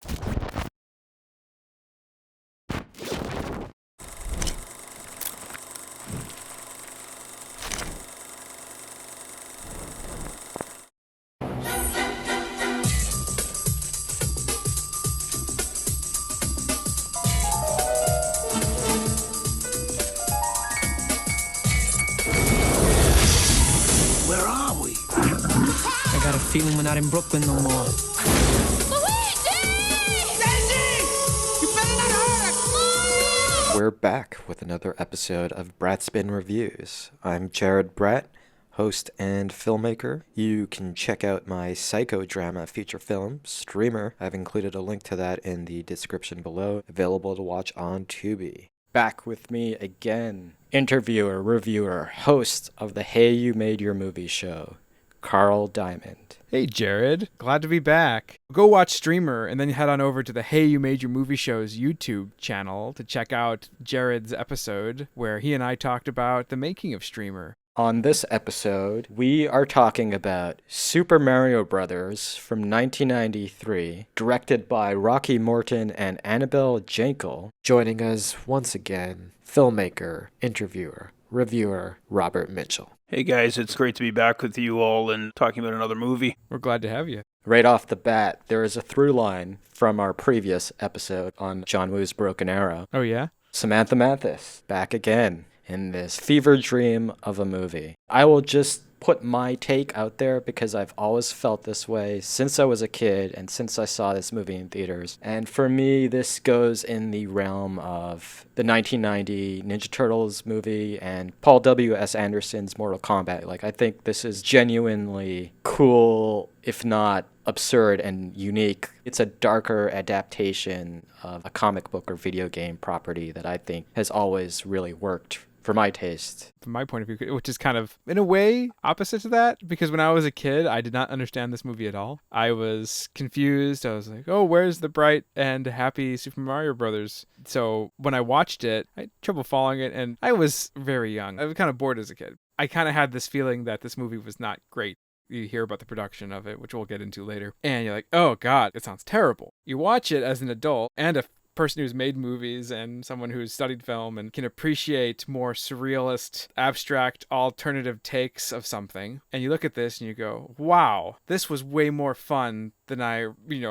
Where are we? I got a feeling we're not in Brooklyn no more. We're back with another episode of Bratt Spin Reviews. I'm Jared Bratt, host and filmmaker. You can check out my psychodrama feature film, Streamer. I've included a link to that in the description below, available to watch on Tubi. Back with me again, interviewer, reviewer, host of the Hey You Made Your Movie show, Carl Diamond. Hey, Jared. Glad to be back. Go watch Streamer and then head on over to the Hey You Made Your Movie Show's YouTube channel to check out Jared's episode where he and I talked about the making of Streamer. On this episode, we are talking about Super Mario Bros. From 1993, directed by Rocky Morton and Annabelle Jankel. Joining us once again, filmmaker, interviewer, reviewer, Robert Mitchell. Hey guys, it's great to be back with you all and talking about another movie. We're glad to have you. Right off the bat, there is a through line from our previous episode on John Woo's Broken Arrow. Oh, yeah? Samantha Mathis, back again in this fever dream of a movie. I will just put my take out there because I've always felt this way since I was a kid and since I saw this movie in theaters. And for me, this goes in the realm of the 1990 Ninja Turtles movie and Paul W.S. Anderson's Mortal Kombat. Like, I think this is genuinely cool, if not absurd and unique. It's a darker adaptation of a comic book or video game property that I think has always really worked for my taste. From my point of view, which is kind of, in a way, opposite to that, because when I was a kid, I did not understand this movie at all. I was confused. I was like, oh, where's the bright and happy Super Mario Brothers? So when I watched it, I had trouble following it, and I was very young. I was kind of bored as a kid. I kind of had this feeling that this movie was not great. You hear about the production of it, which we'll get into later, and you're like, oh God, it sounds terrible. You watch it as an adult and a person who's made movies and someone who's studied film and can appreciate more surrealist, abstract, alternative takes of something. And you look at this and you go, wow, this was way more fun than I,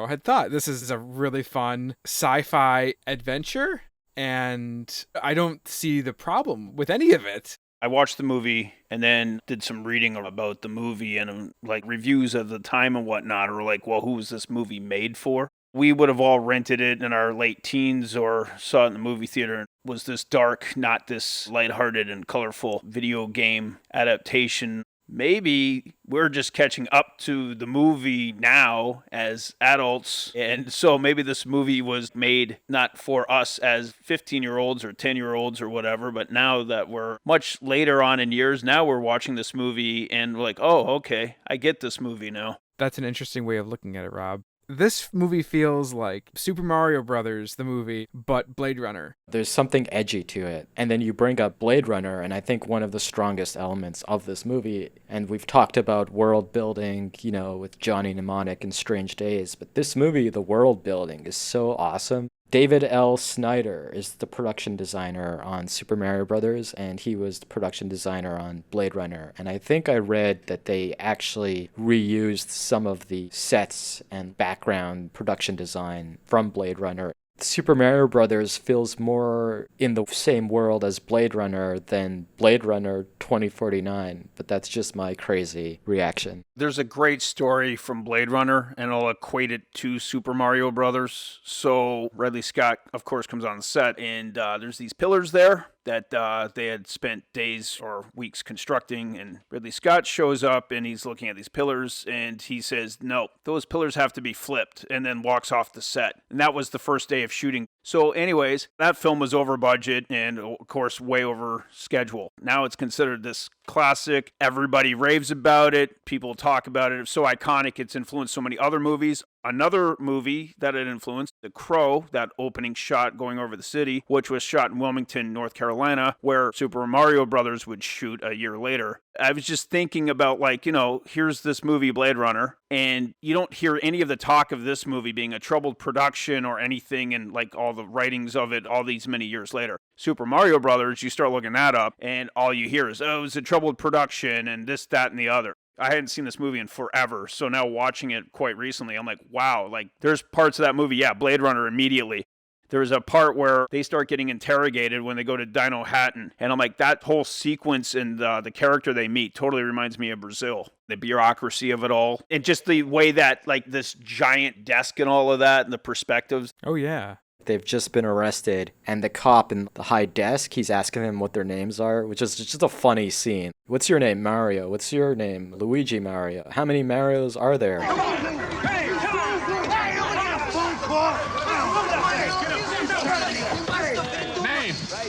had thought. This is a really fun sci-fi adventure, and I don't see the problem with any of it. I watched the movie and then did some reading about the movie and like reviews of the time and whatnot, or like, well, who was this movie made for? We would have all rented it in our late teens or saw it in the movie theater. It was this dark, not this lighthearted and colorful video game adaptation. Maybe we're just catching up to the movie now as adults. And so maybe this movie was made not for us as 15-year-olds or 10-year-olds or whatever, but now that we're much later on in years, now we're watching this movie and we're like, oh, okay, I get this movie now. That's an interesting way of looking at it, Rob. This movie feels like Super Mario Brothers, the movie, but Blade Runner. There's something edgy to it. And then you bring up Blade Runner, and I think one of the strongest elements of this movie, and we've talked about world building, with Johnny Mnemonic and Strange Days, but this movie, the world building is so awesome. David L. Snyder is the production designer on Super Mario Bros., and he was the production designer on Blade Runner. And I think I read that they actually reused some of the sets and background production design from Blade Runner. Super Mario Bros. Feels more in the same world as Blade Runner than Blade Runner 2049, but that's just my crazy reaction. There's a great story from Blade Runner, and I'll equate it to Super Mario Brothers. So Ridley Scott, of course, comes on the set, and there's these pillars there that they had spent days or weeks constructing, and Ridley Scott shows up, and he's looking at these pillars, and he says, no, those pillars have to be flipped, and then walks off the set. And that was the first day of shooting. So anyways, that film was over budget and of course way over schedule. Now it's considered this classic. Everybody raves about it. People talk about it. It's so iconic. It's influenced so many other movies. Another movie that it influenced, The Crow, that opening shot going over the city, which was shot in Wilmington, North Carolina, where Super Mario Brothers would shoot a year later. I was just thinking about, like, here's this movie, Blade Runner, and you don't hear any of the talk of this movie being a troubled production or anything, and like all the writings of it all these many years later. Super Mario Brothers, you start looking that up, and all you hear is, oh, it was a troubled production, and this, that, and the other. I hadn't seen this movie in forever, so now watching it quite recently, I'm like, wow, like there's parts of that movie, yeah, Blade Runner immediately. There's a part where they start getting interrogated when they go to Dino Hatton, and I'm like, that whole sequence and the character they meet totally reminds me of Brazil. The bureaucracy of it all, and just the way that, like, this giant desk and all of that, and the perspectives. Oh, yeah. They've just been arrested, and the cop in the high desk, he's asking them what their names are, which is just a funny scene. What's your name, Mario? What's your name, Luigi Mario? How many Marios are there? Name?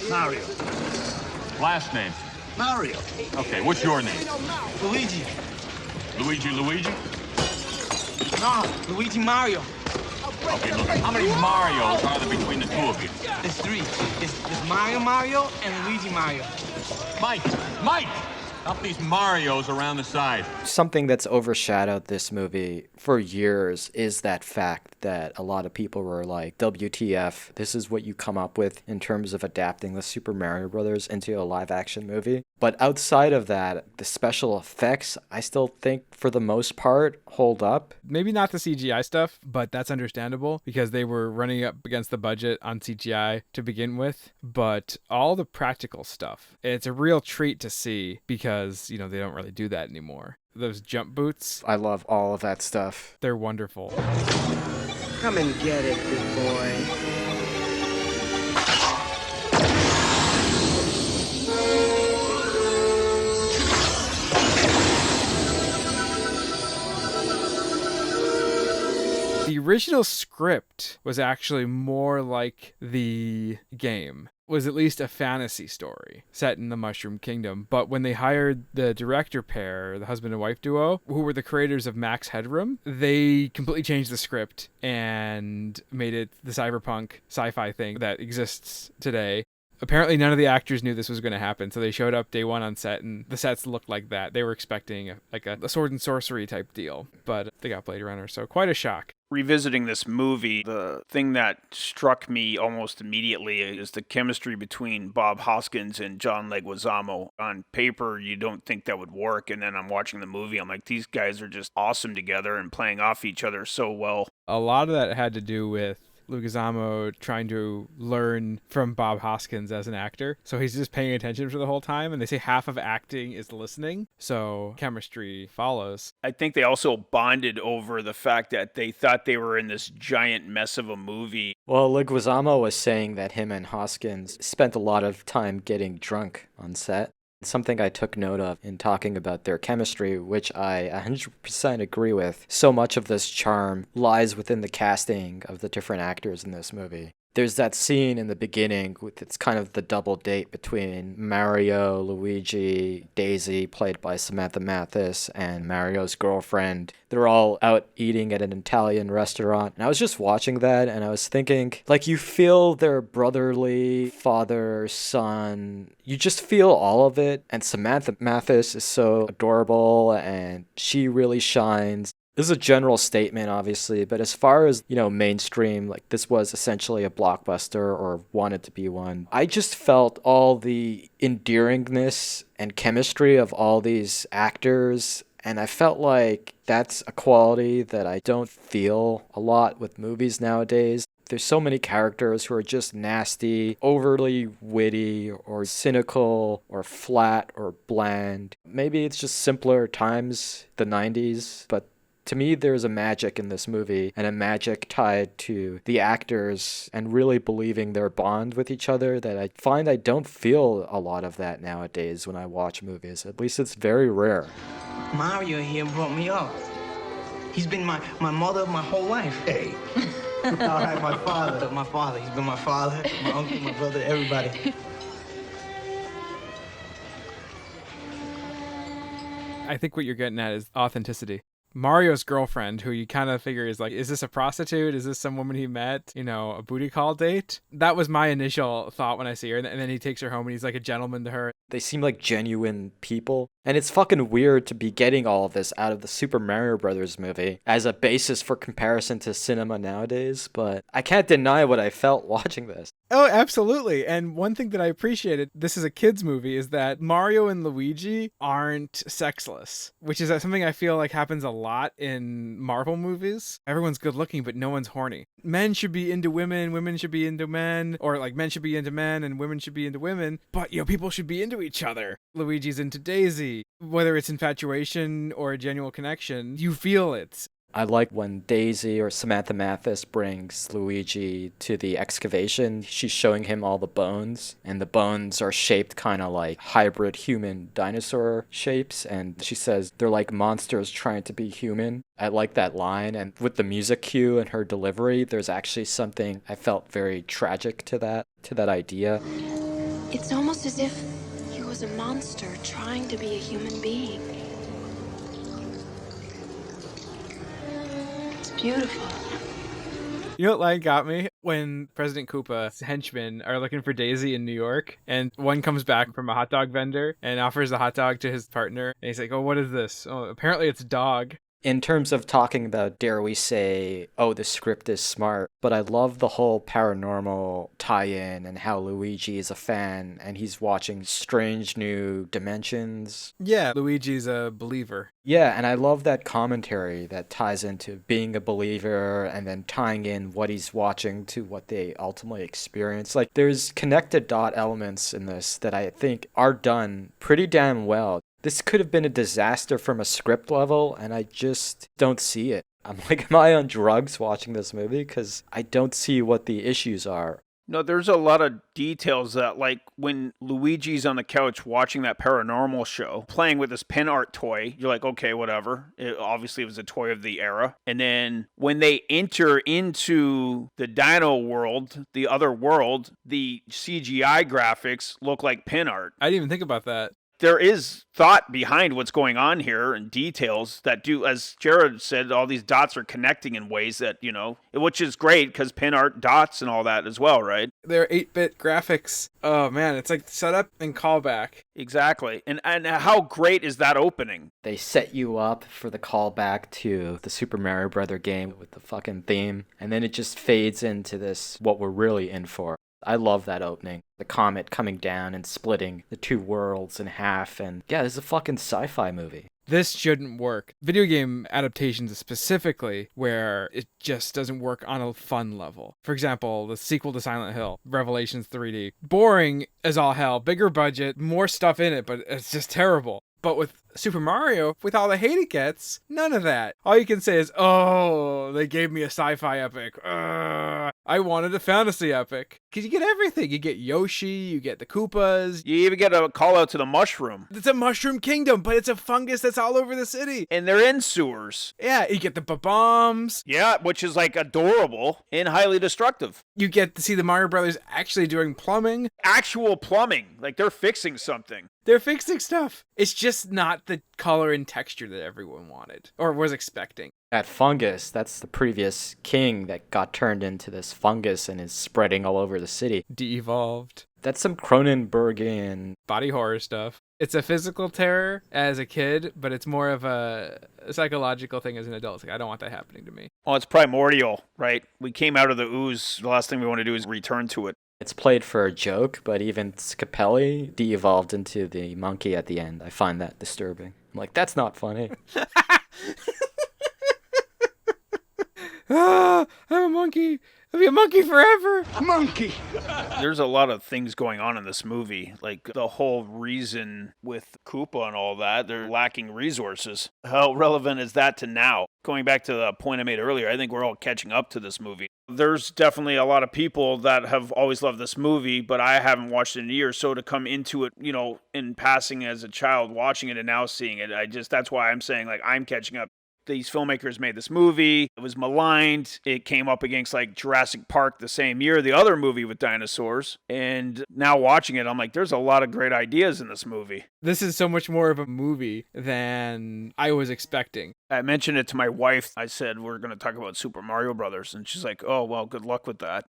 Mario. Last name? Mario. Okay, what's your name? Luigi. Luigi? No, Luigi Mario. Okay, look, how many Marios are there between the two of you? There's three. It's Mario, and Luigi Mario. Mike! Up these Marios around the side. Something that's overshadowed this movie for years is that fact that a lot of people were like, WTF, this is what you come up with in terms of adapting the Super Mario Brothers into a live-action movie. But outside of that, the special effects, I still think, for the most part, hold up. Maybe not the CGI stuff, but that's understandable because they were running up against the budget on CGI to begin with. But all the practical stuff, it's a real treat to see because, they don't really do that anymore. Those jump boots, I love all of that stuff. they're wonderful. Come and get it, big boy. The original script was actually more like the game. Was at least a fantasy story set in the Mushroom Kingdom. But when they hired the director pair, the husband and wife duo, who were the creators of Max Headroom, they completely changed the script and made it the cyberpunk sci-fi thing that exists today. Apparently none of the actors knew this was going to happen, so they showed up day one on set, and the sets looked like that. They were expecting a sword and sorcery type deal, but they got Blade Runner, so quite a shock. Revisiting this movie, the thing that struck me almost immediately is the chemistry between Bob Hoskins and John Leguizamo. On paper, you don't think that would work, and then I'm watching the movie, I'm like, these guys are just awesome together and playing off each other so well. A lot of that had to do with Leguizamo trying to learn from Bob Hoskins as an actor. So he's just paying attention for the whole time. And they say half of acting is listening. So chemistry follows. I think they also bonded over the fact that they thought they were in this giant mess of a movie. Well, Leguizamo was saying that him and Hoskins spent a lot of time getting drunk on set. Something I took note of in talking about their chemistry, which I 100% agree with. So much of this charm lies within the casting of the different actors in this movie. There's that scene in the beginning with it's kind of the double date between Mario, Luigi, Daisy, played by Samantha Mathis, and Mario's girlfriend. They're all out eating at an Italian restaurant. And I was just watching that and I was thinking, like, you feel their brotherly father, son. You just feel all of it. And Samantha Mathis is so adorable and she really shines. This is a general statement, obviously, but as far as, mainstream, like this was essentially a blockbuster or wanted to be one. I just felt all the endearingness and chemistry of all these actors, and I felt like that's a quality that I don't feel a lot with movies nowadays. There's so many characters who are just nasty, overly witty, or cynical, or flat, or bland. Maybe it's just simpler times, the 90s, but to me, there's a magic in this movie, and a magic tied to the actors and really believing their bond with each other that I find I don't feel a lot of that nowadays when I watch movies. At least it's very rare. Mario here brought me up. He's been my mother my whole life. Hey, All right, my father. My father. He's been my father, my uncle, my brother, everybody. I think what you're getting at is authenticity. Mario's girlfriend, who you kind of figure is like, is this a prostitute? Is this some woman he met? You know, a booty call date? That was my initial thought when I see her. And then he takes her home and he's like a gentleman to her. They seem like genuine people. And it's fucking weird to be getting all of this out of the Super Mario Brothers movie as a basis for comparison to cinema nowadays, but I can't deny what I felt watching this. Oh, absolutely. And one thing that I appreciated, this is a kid's movie, is that Mario and Luigi aren't sexless, which is something I feel like happens a lot in Marvel movies. Everyone's good looking, but no one's horny. Men should be into women, women should be into men, or like men should be into men and women should be into women, but people should be into each other. Luigi's into Daisy. Whether it's infatuation or a genuine connection, you feel it. I like when Daisy or Samantha Mathis brings Luigi to the excavation. She's showing him all the bones, and the bones are shaped kind of like hybrid human dinosaur shapes, and she says they're like monsters trying to be human. I like that line, and with the music cue and her delivery, there's actually something I felt very tragic to that idea. It's almost as if he was a monster trying to be a human being. Beautiful. You know what line got me? When President Koopa's henchmen are looking for Daisy in New York, and one comes back from a hot dog vendor and offers the hot dog to his partner, and he's like, oh, what is this? Oh, apparently it's dog. In terms of talking about, dare we say, oh, the script is smart, but I love the whole paranormal tie-in and how Luigi is a fan and he's watching Strange New Dimensions. Yeah, Luigi's a believer. Yeah, and I love that commentary that ties into being a believer and then tying in what he's watching to what they ultimately experience. Like, there's connected dot elements in this that I think are done pretty damn well. This could have been a disaster from a script level, and I just don't see it. I'm like, am I on drugs watching this movie? Because I don't see what the issues are. No, there's a lot of details that, like, when Luigi's on the couch watching that paranormal show, playing with this pin art toy, you're like, okay, whatever. Obviously, it was a toy of the era. And then when they enter into the dino world, the other world, the CGI graphics look like pin art. I didn't even think about that. There is thought behind what's going on here and details that do, as Jared said, all these dots are connecting in ways that, which is great because pin art dots and all that as well, right? They're 8-bit graphics. Oh man, it's like setup and callback. Exactly. And how great is that opening? They set you up for the callback to the Super Mario Brother game with the fucking theme, and then it just fades into this, what we're really in for. I love that opening. The comet coming down and splitting the two worlds in half. And yeah, this is a fucking sci-fi movie. This shouldn't work. Video game adaptations specifically where it just doesn't work on a fun level. For example, the sequel to Silent Hill, Revelations 3D. Boring as all hell, bigger budget, more stuff in it, but it's just terrible. But with Super Mario, with all the hate it gets, none of that. All you can say is, oh, they gave me a sci-fi epic. I wanted a fantasy epic. Because you get everything. You get Yoshi, you get the Koopas. You even get a call out to the mushroom. It's a mushroom kingdom, but it's a fungus that's all over the city. And they're in sewers. Yeah, you get the bombs. Yeah, which is like adorable and highly destructive. You get to see the Mario Brothers actually doing plumbing. Actual plumbing. Like they're fixing something. They're fixing stuff. It's just not the color and texture that everyone wanted or was expecting. That fungus, that's the previous king that got turned into this fungus and is spreading all over the city. De-evolved. That's some Cronenbergian body horror stuff. It's a physical terror as a kid, but it's more of a psychological thing as an adult. It's like, I don't want that happening to me. Oh, it's primordial, right? We came out of the ooze. The last thing we want to do is return to it. It's played for a joke, but even Scapelli de-evolved into the monkey at the end. I find that disturbing. I'm like, that's not funny. I'm a monkey. I'll be a monkey forever. A monkey. There's a lot of things going on in this movie. Like the whole reason with Koopa and all that, they're lacking resources. How relevant is that to now? Going back to the point I made earlier, I think we're all catching up to this movie. There's definitely a lot of people that have always loved this movie, but I haven't watched it in a year. So to come into it, in passing as a child, watching it and now seeing it, that's why I'm saying like I'm catching up. These filmmakers made this movie. It was maligned. It came up against like Jurassic Park the same year, the other movie with dinosaurs. And now watching it, I'm like, there's a lot of great ideas in this movie. This is so much more of a movie than I was expecting. I mentioned it to my wife. I said, we're going to talk about Super Mario Brothers. And she's like, oh, well, good luck with that.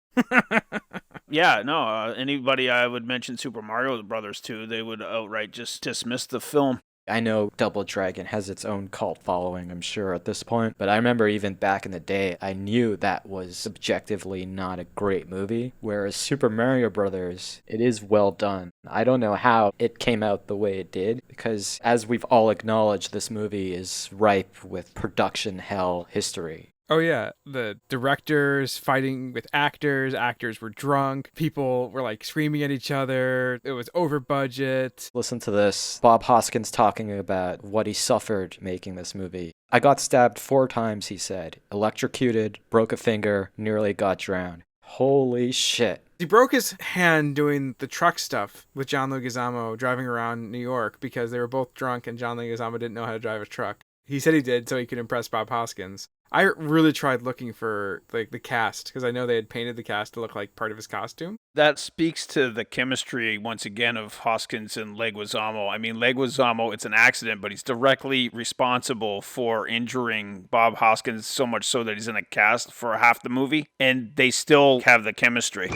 Yeah, no, anybody I would mention Super Mario Brothers to, they would outright just dismiss the film. I know Double Dragon has its own cult following, I'm sure, at this point, but I remember even back in the day, I knew that was objectively not a great movie, whereas Super Mario Brothers, it is well done. I don't know how it came out the way it did, because as we've all acknowledged, this movie is ripe with production hell history. Oh yeah, the directors fighting with actors were drunk, people were like screaming at each other, it was over budget. Listen to this, Bob Hoskins talking about what he suffered making this movie. I got stabbed 4 times, he said, electrocuted, broke a finger, nearly got drowned. Holy shit. He broke his hand doing the truck stuff with John Leguizamo driving around New York because they were both drunk and John Leguizamo didn't know how to drive a truck. He said he did so he could impress Bob Hoskins. I really tried looking for like the cast because I know they had painted the cast to look like part of his costume. That speaks to the chemistry, once again, of Hoskins and Leguizamo. I mean, Leguizamo, it's an accident, but he's directly responsible for injuring Bob Hoskins so much so that he's in a cast for half the movie, and they still have the chemistry.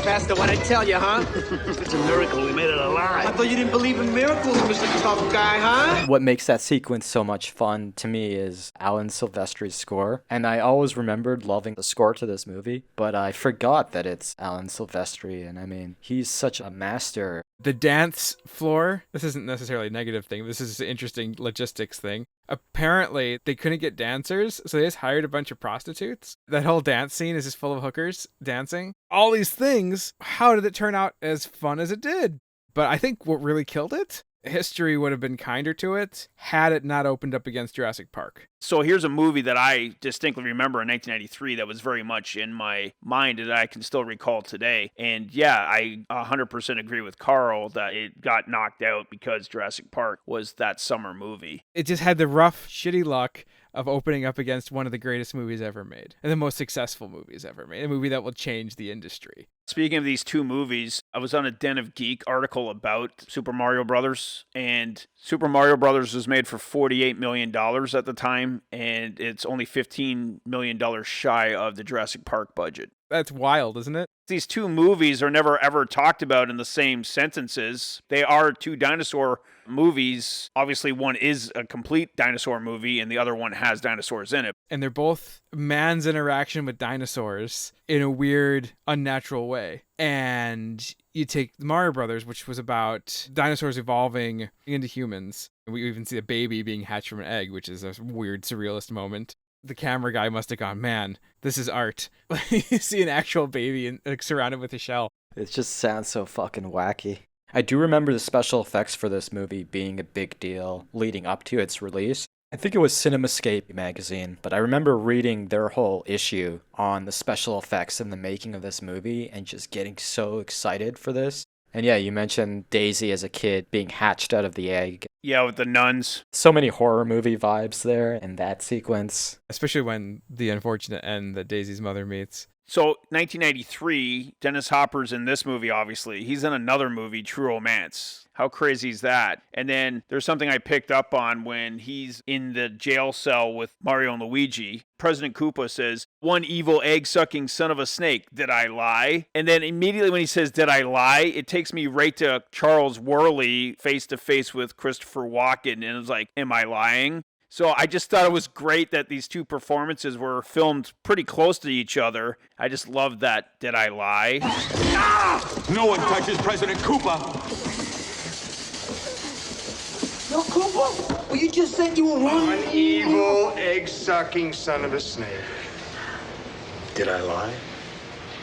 Pastor, what I tell you, huh? It's a miracle we made it alive. I thought you didn't believe in miracles, Mr. Tough Guy, huh? What makes that sequence so much fun to me is Alan Silvestri's score. And I always remembered loving the score to this movie, but I forgot that it's Alan Silvestri. And I mean, he's such a master. The dance floor, this isn't necessarily a negative thing. This is an interesting logistics thing. Apparently, they couldn't get dancers, so they just hired a bunch of prostitutes. That whole dance scene is just full of hookers dancing. All these things, how did it turn out as fun as it did? But I think what really killed it, history would have been kinder to it had it not opened up against Jurassic Park. So here's a movie that I distinctly remember in 1993 that was very much in my mind that I can still recall today. And yeah, I 100% agree with Carl that it got knocked out because Jurassic Park was that summer movie. It just had the rough, shitty luck of opening up against one of the greatest movies ever made and the most successful movies ever made, a movie that will change the industry. Speaking of these two movies, I was on a Den of Geek article about Super Mario Brothers, and Super Mario Brothers was made for $48 million at the time, and it's only $15 million shy of the Jurassic Park budget. That's wild, isn't it? These two movies are never ever talked about in the same sentences. They are two dinosaur movies. Obviously, one is a complete dinosaur movie and the other one has dinosaurs in it. And they're both man's interaction with dinosaurs in a weird, unnatural way. And you take Mario Brothers, which was about dinosaurs evolving into humans. We even see a baby being hatched from an egg, which is a weird, surrealist moment. The camera guy must have gone, man, this is art. You see an actual baby and surrounded with a shell. It just sounds so fucking wacky. I do remember the special effects for this movie being a big deal leading up to its release. I think it was CinemaScape magazine, but I remember reading their whole issue on the special effects in the making of this movie and just getting so excited for this. And yeah, you mentioned Daisy as a kid being hatched out of the egg. Yeah, with the nuns. So many horror movie vibes there in that sequence. Especially when the unfortunate end that Daisy's mother meets. So, 1993, Dennis Hopper's in this movie, obviously. He's in another movie, True Romance. How crazy is that? And then there's something I picked up on when he's in the jail cell with Mario and Luigi. President Koopa says, "One evil egg-sucking son of a snake. Did I lie?" And then immediately when he says, "Did I lie?" it takes me right to Charles Worley face-to-face with Christopher Walken. And it's like, am I lying? So I just thought it was great that these two performances were filmed pretty close to each other. I just loved that. Did I lie? Ah! No one touches President Koopa. No, Koopa? Well, you just said you were one evil, egg-sucking son of a snake. Did I lie?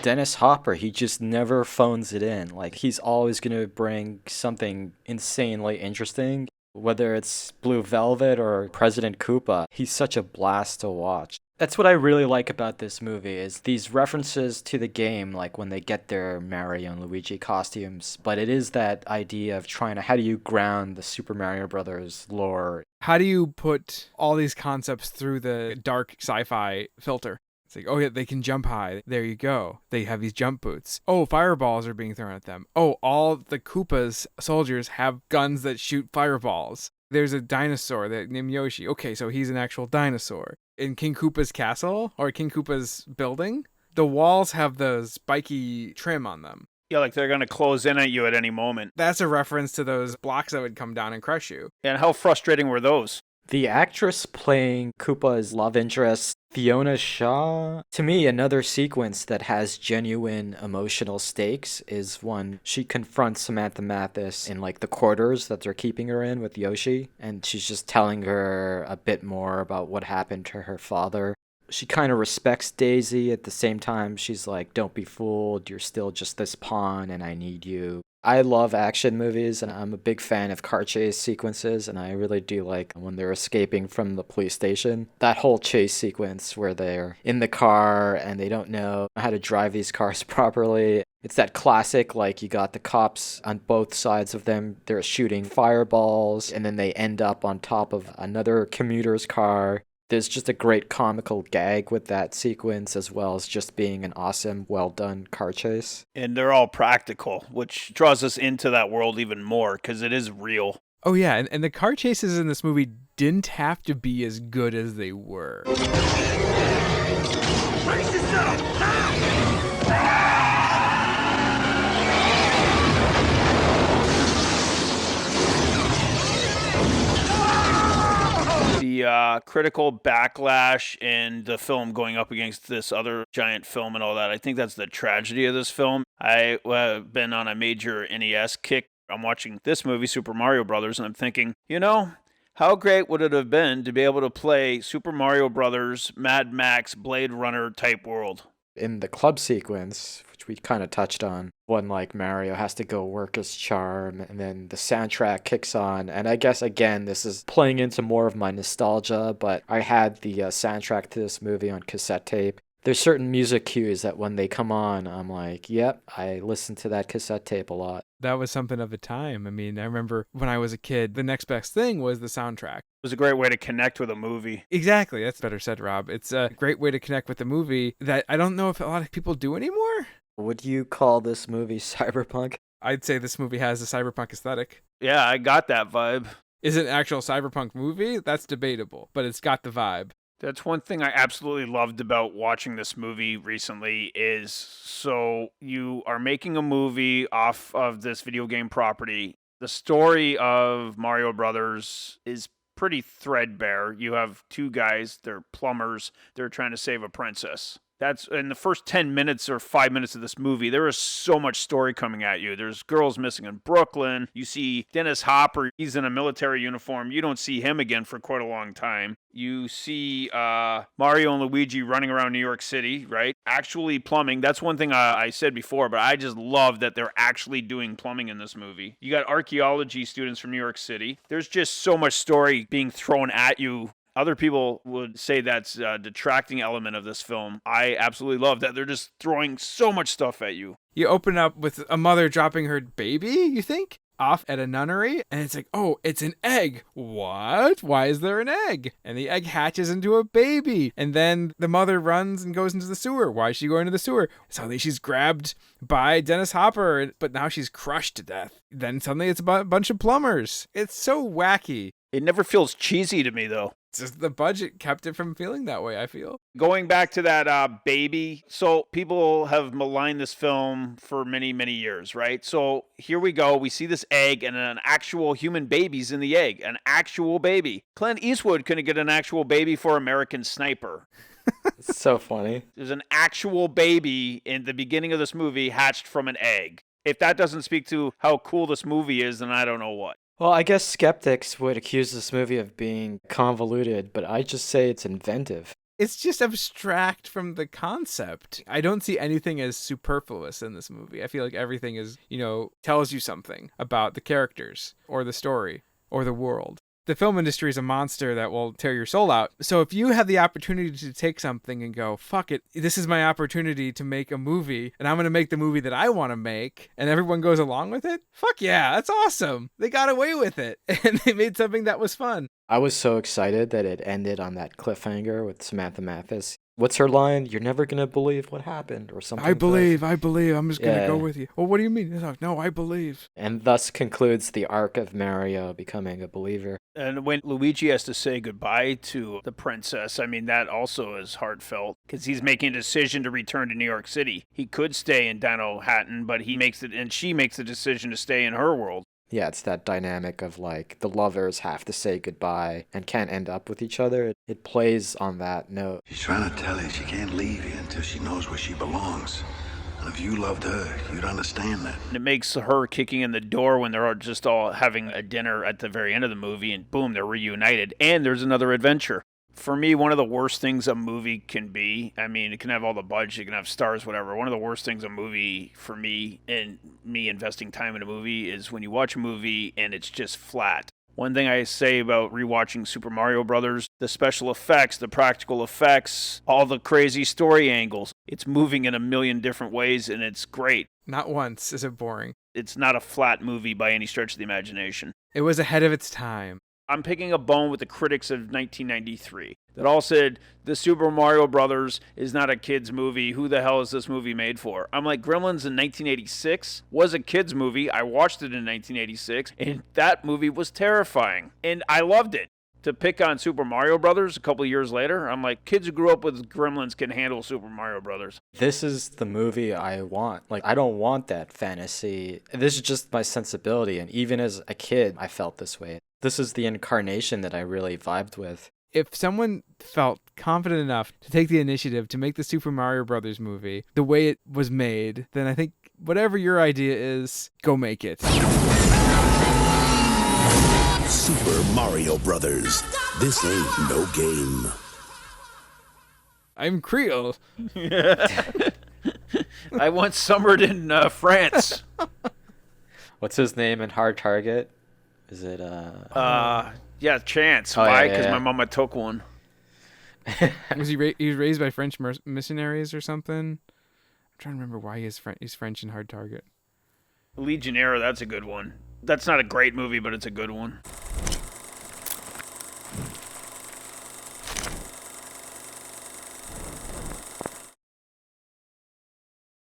Dennis Hopper, he just never phones it in. Like, he's always going to bring something insanely interesting. Whether it's Blue Velvet or President Koopa, he's such a blast to watch. That's what I really like about this movie, is these references to the game, like when they get their Mario and Luigi costumes, but it is that idea of trying to, how do you ground the Super Mario Brothers lore How do you put all these concepts through the dark sci-fi filter? It's like, oh yeah, they can jump high. There you go. They have these jump boots. Oh, fireballs are being thrown at them. Oh, all the Koopa's soldiers have guns that shoot fireballs. There's a dinosaur named Yoshi. Okay, so he's an actual dinosaur. In King Koopa's castle, or King Koopa's building, the walls have the spiky trim on them. Yeah, like they're going to close in at you at any moment. That's a reference to those blocks that would come down and crush you. And how frustrating were those? The actress playing Koopa's love interest, Fiona Shaw, to me, another sequence that has genuine emotional stakes is when she confronts Samantha Mathis in like the quarters that they're keeping her in with Yoshi, and she's just telling her a bit more about what happened to her father. She kind of respects Daisy. At the same time, she's like, don't be fooled, you're still just this pawn and I need you. I love action movies, and I'm a big fan of car chase sequences, and I really do like when they're escaping from the police station. That whole chase sequence where they're in the car and they don't know how to drive these cars properly. It's that classic, like, you got the cops on both sides of them, they're shooting fireballs, and then they end up on top of another commuter's car. There's just a great comical gag with that sequence, as well as just being an awesome, well-done car chase. And they're all practical, which draws us into that world even more, because it is real. Oh yeah, and the car chases in this movie didn't have to be as good as they were. Brace yourself! The critical backlash and the film going up against this other giant film and all that, I think that's the tragedy of this film. I've been on a major NES kick. I'm watching this movie, Super Mario Brothers, and I'm thinking, how great would it have been to be able to play Super Mario Brothers, Mad Max, Blade Runner type world? In the club sequence, which we kind of touched on, when like Mario has to go work his charm and then the soundtrack kicks on, and I guess again this is playing into more of my nostalgia, but I had the soundtrack to this movie on cassette tape. There's certain music cues that when they come on, I'm like, yep, I listen to that cassette tape a lot. That was something of a time. I mean, I remember when I was a kid, the next best thing was the soundtrack. It was a great way to connect with a movie. Exactly. That's better said, Rob. It's a great way to connect with the movie that I don't know if a lot of people do anymore. Would you call this movie cyberpunk? I'd say this movie has a cyberpunk aesthetic. Yeah, I got that vibe. Is it an actual cyberpunk movie? That's debatable, but it's got the vibe. That's one thing I absolutely loved about watching this movie recently is, so you are making a movie off of this video game property. The story of Mario Brothers is pretty threadbare. You have two guys, they're plumbers, they're trying to save a princess. That's in the first 10 minutes or 5 minutes of this movie. There is so much story coming at you. There's girls missing in Brooklyn. You see Dennis Hopper. He's in a military uniform. You don't see him again for quite a long time. You see Mario and Luigi running around New York City, right? Actually plumbing. That's one thing I said before, but I just love that they're actually doing plumbing in this movie. You got archaeology students from New York City. There's just so much story being thrown at you. Other people would say that's a detracting element of this film. I absolutely love that they're just throwing so much stuff at you. You open up with a mother dropping her baby, you think? Off at a nunnery, and it's like, oh, it's an egg. What? Why is there an egg? And the egg hatches into a baby. And then the mother runs and goes into the sewer. Why is she going to the sewer? Suddenly she's grabbed by Dennis Hopper, but now she's crushed to death. Then suddenly it's a bunch of plumbers. It's so wacky. It never feels cheesy to me, though. It's just the budget kept it from feeling that way, I feel. Going back to that baby, so people have maligned this film for many, many years, right? So here we go. We see this egg and an actual human baby's in the egg. An actual baby. Clint Eastwood couldn't get an actual baby for American Sniper. It's so funny. There's an actual baby in the beginning of this movie hatched from an egg. If that doesn't speak to how cool this movie is, then I don't know what. Well, I guess skeptics would accuse this movie of being convoluted, but I just say it's inventive. It's just abstract from the concept. I don't see anything as superfluous in this movie. I feel like everything is, tells you something about the characters or the story or the world. The film industry is a monster that will tear your soul out. So if you have the opportunity to take something and go, fuck it, this is my opportunity to make a movie, and I'm going to make the movie that I want to make, and everyone goes along with it, fuck yeah, that's awesome. They got away with it, and they made something that was fun. I was so excited that it ended on that cliffhanger with Samantha Mathis. What's her line? You're never going to believe what happened, or something. I believe. I'm just going to go Yeah. with you. Well, what do you mean? He's like, no, I believe. And thus concludes the arc of Mario becoming a believer. And when Luigi has to say goodbye to the princess, I mean, that also is heartfelt because he's making a decision to return to New York City. He could stay in Dino Hatton, but he makes it, and she makes the decision to stay in her world. Yeah, it's that dynamic of like the lovers have to say goodbye and can't end up with each other. It plays on that note. She's trying to tell you she can't leave you until she knows where she belongs. And if you loved her, you'd understand that. And it makes her kicking in the door when they're all just all having a dinner at the very end of the movie, and boom, they're reunited, and there's another adventure. For me, one of the worst things a movie can be, I mean, it can have all the budget, it can have stars, whatever. One of the worst things a movie, for me, and me investing time in a movie, is when you watch a movie and it's just flat. One thing I say about rewatching Super Mario Brothers, the special effects, the practical effects, all the crazy story angles. It's moving in a million different ways, and it's great. Not once is it boring. It's not a flat movie by any stretch of the imagination. It was ahead of its time. I'm picking a bone with the critics of 1993 that all said the Super Mario Brothers is not a kid's movie. Who the hell is this movie made for? I'm like, Gremlins in 1986 was a kid's movie. I watched it in 1986, and that movie was terrifying, and I loved it. To pick on Super Mario Brothers a couple of years later, I'm like, kids who grew up with Gremlins can handle Super Mario Brothers. This is the movie I want. Like, I don't want that fantasy. This is just my sensibility, and even as a kid, I felt this way. This is the incarnation that I really vibed with. If someone felt confident enough to take the initiative to make the Super Mario Brothers movie the way it was made, then I think whatever your idea is, go make it. Super Mario Brothers. This ain't no game. I'm Creole. I once summered in France. What's his name in Hard Target? Is it Yeah, Chance. Oh, Why? yeah, Because yeah. my mama took one. Was he was raised by French missionaries or something? I'm trying to remember why he's French in Hard Target. Legionnaire, that's a good one. That's not a great movie, but it's a good one.